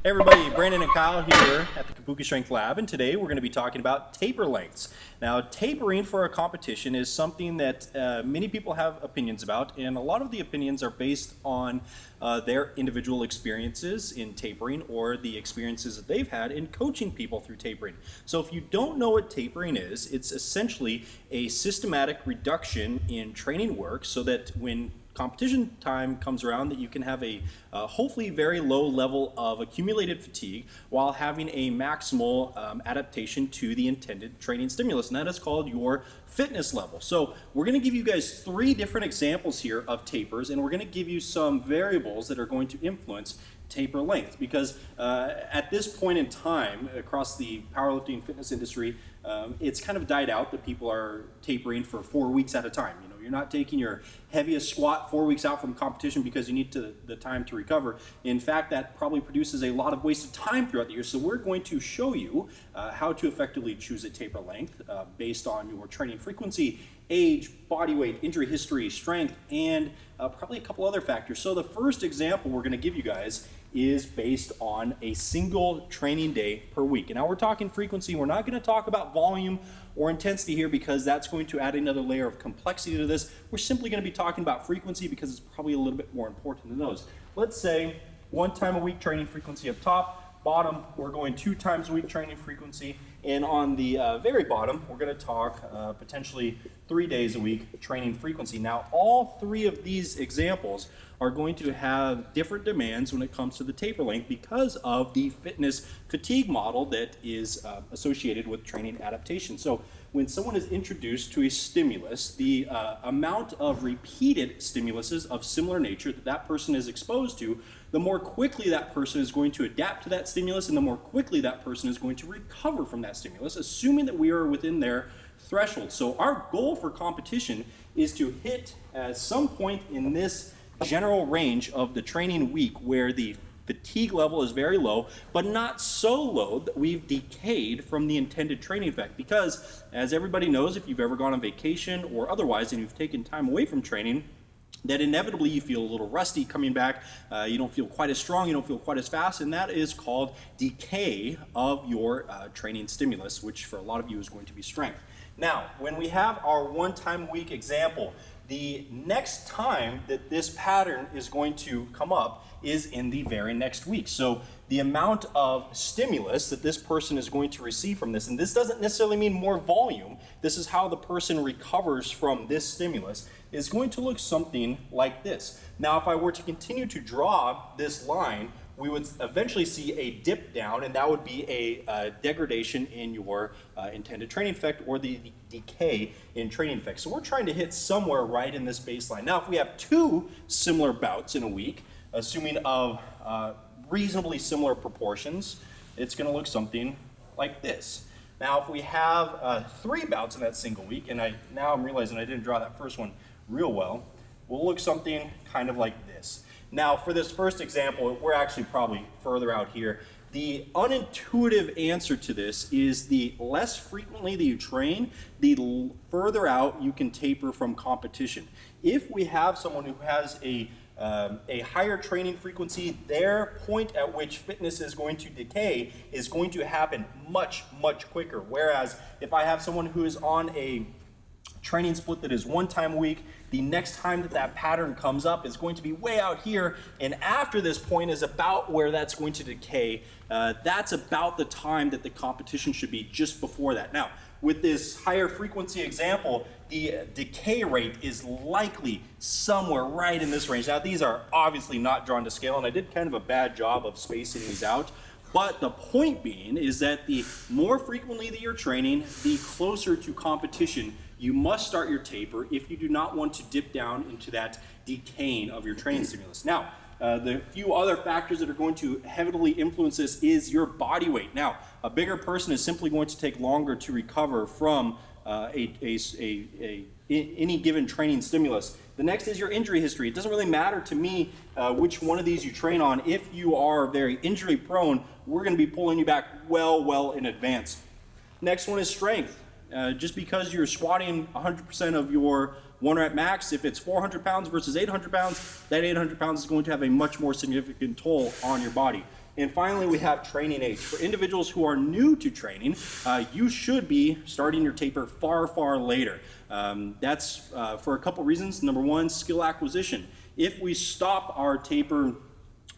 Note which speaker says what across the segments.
Speaker 1: Hey everybody, Brandon and Kyle here at the Kabuki Strength Lab, and today we're going to be talking about taper lengths. Now, tapering for a competition is something that many people have opinions about, and a lot of the opinions are based on their individual experiences in tapering or the experiences that they've had in coaching people through tapering. So if you don't know what tapering is, it's essentially a systematic reduction in training work so that when competition time comes around that you can have a hopefully very low level of accumulated fatigue while having a maximal adaptation to the intended training stimulus, and that is called your fitness level. So we're going to give you guys 3 different examples here of tapers, and we're going to give you some variables that are going to influence taper length, because at this point in time across the powerlifting fitness industry, it's kind of died out that people are tapering for 4 weeks at a time. You know, you're not taking your heaviest squat 4 weeks out from competition because you need the time to recover. In fact, that probably produces a lot of wasted time throughout the year. So we're going to show you how to effectively choose a taper length based on your training frequency, age, body weight, injury history, strength, and probably a couple other factors. So the first example we're going to give you guys is based on a single training day per week. And now we're talking frequency. We're not going to talk about volume or intensity here because that's going to add another layer of complexity to this. We're simply going to be talking about frequency because it's probably a little bit more important than those. Let's say 1 time a week training frequency up top. Bottom, we're going 2 times a week training frequency. And on the very bottom, we're going to talk potentially 3 days a week training frequency. Now, all 3 of these examples are going to have different demands when it comes to the taper length because of the fitness fatigue model that is associated with training adaptation. So when someone is introduced to a stimulus, the amount of repeated stimuluses of similar nature that that person is exposed to, the more quickly that person is going to adapt to that stimulus and the more quickly that person is going to recover from that stimulus, assuming that we are within their threshold. So our goal for competition is to hit at some point in this general range of the training week where the fatigue level is very low, but not so low that we've decayed from the intended training effect. Because as everybody knows, if you've ever gone on vacation or otherwise and you've taken time away from training, that inevitably you feel a little rusty coming back, you don't feel quite as strong, you don't feel quite as fast, and that is called decay of your training stimulus, which for a lot of you is going to be strength. Now, when we have our 1 time a week example, the next time that this pattern is going to come up is in the very next week. So the amount of stimulus that this person is going to receive from this, and this doesn't necessarily mean more volume, this is how the person recovers from this stimulus, is going to look something like this. Now, if I were to continue to draw this line, we would eventually see a dip down, and that would be a degradation in your intended training effect or the decay in training effect. So we're trying to hit somewhere right in this baseline. Now, if we have 2 similar bouts in a week, assuming of reasonably similar proportions, it's going to look something like this. Now, if we have 3 bouts in that single week, and now I'm realizing I didn't draw that first one real well, we'll look something kind of like this. Now, for this first example, we're actually probably further out here. The unintuitive answer to this is the less frequently that you train, the further out you can taper from competition. If we have someone who has a higher training frequency, their point at which fitness is going to decay is going to happen much, much quicker. Whereas if I have someone who is on a training split that is 1 time a week, the next time that that pattern comes up is going to be way out here, and after this point is about where that's going to decay. That's about the time that the competition should be, just before that. Now, with this higher frequency example, the decay rate is likely somewhere right in this range. Now, these are obviously not drawn to scale, and I did kind of a bad job of spacing these out. But the point being is that the more frequently that you're training, the closer to competition you must start your taper if you do not want to dip down into that decaying of your training stimulus. Now, the few other factors that are going to heavily influence this is your body weight. Now, a bigger person is simply going to take longer to recover from any given training stimulus. The next is your injury history. It doesn't really matter to me which one of these you train on. If you are very injury prone, we're going to be pulling you back well in advance. Next one is strength. Just because you're squatting 100% of your 1 rep max, if it's 400 pounds versus 800 pounds, that 800 pounds is going to have a much more significant toll on your body. And finally, we have training age. For individuals who are new to training, you should be starting your taper far, far later. That's for a couple reasons. Number one, skill acquisition. If we stop our taper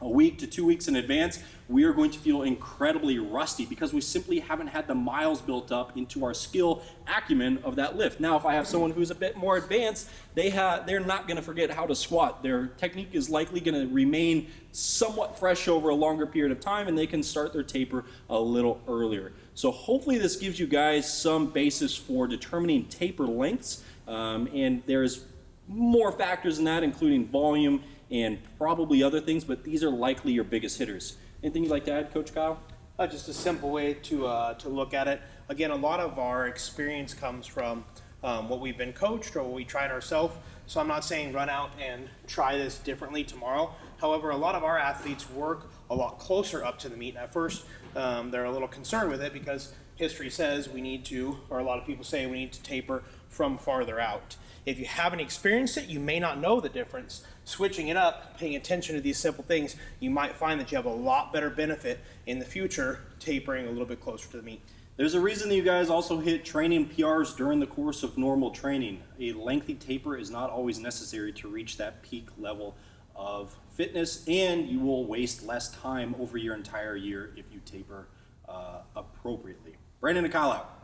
Speaker 1: a week to 2 weeks in advance, we are going to feel incredibly rusty because we simply haven't had the miles built up into our skill acumen of that lift. Now, if I have someone who's a bit more advanced, they're not going to forget how to squat. Their technique is likely going to remain somewhat fresh over a longer period of time, and they can start their taper a little earlier. So hopefully this gives you guys some basis for determining taper lengths, and there's more factors in that, including volume and probably other things, but these are likely your biggest hitters. Anything you'd like to add, Coach Kyle?
Speaker 2: Just a simple way to look at it. Again, a lot of our experience comes from what we've been coached or what we tried ourselves. So I'm not saying run out and try this differently tomorrow. However, a lot of our athletes work a lot closer up to the meet. At first, they're a little concerned with it because history says we need to, or a lot of people say we need to taper from farther out. If you haven't experienced it, you may not know the difference. Switching it up, paying attention to these simple things, you might find that you have a lot better benefit in the future tapering a little bit closer to the meet.
Speaker 1: There's a reason that you guys also hit training PRs during the course of normal training. A lengthy taper is not always necessary to reach that peak level of fitness, and you will waste less time over your entire year if you taper appropriately. Brandon and Kyle out.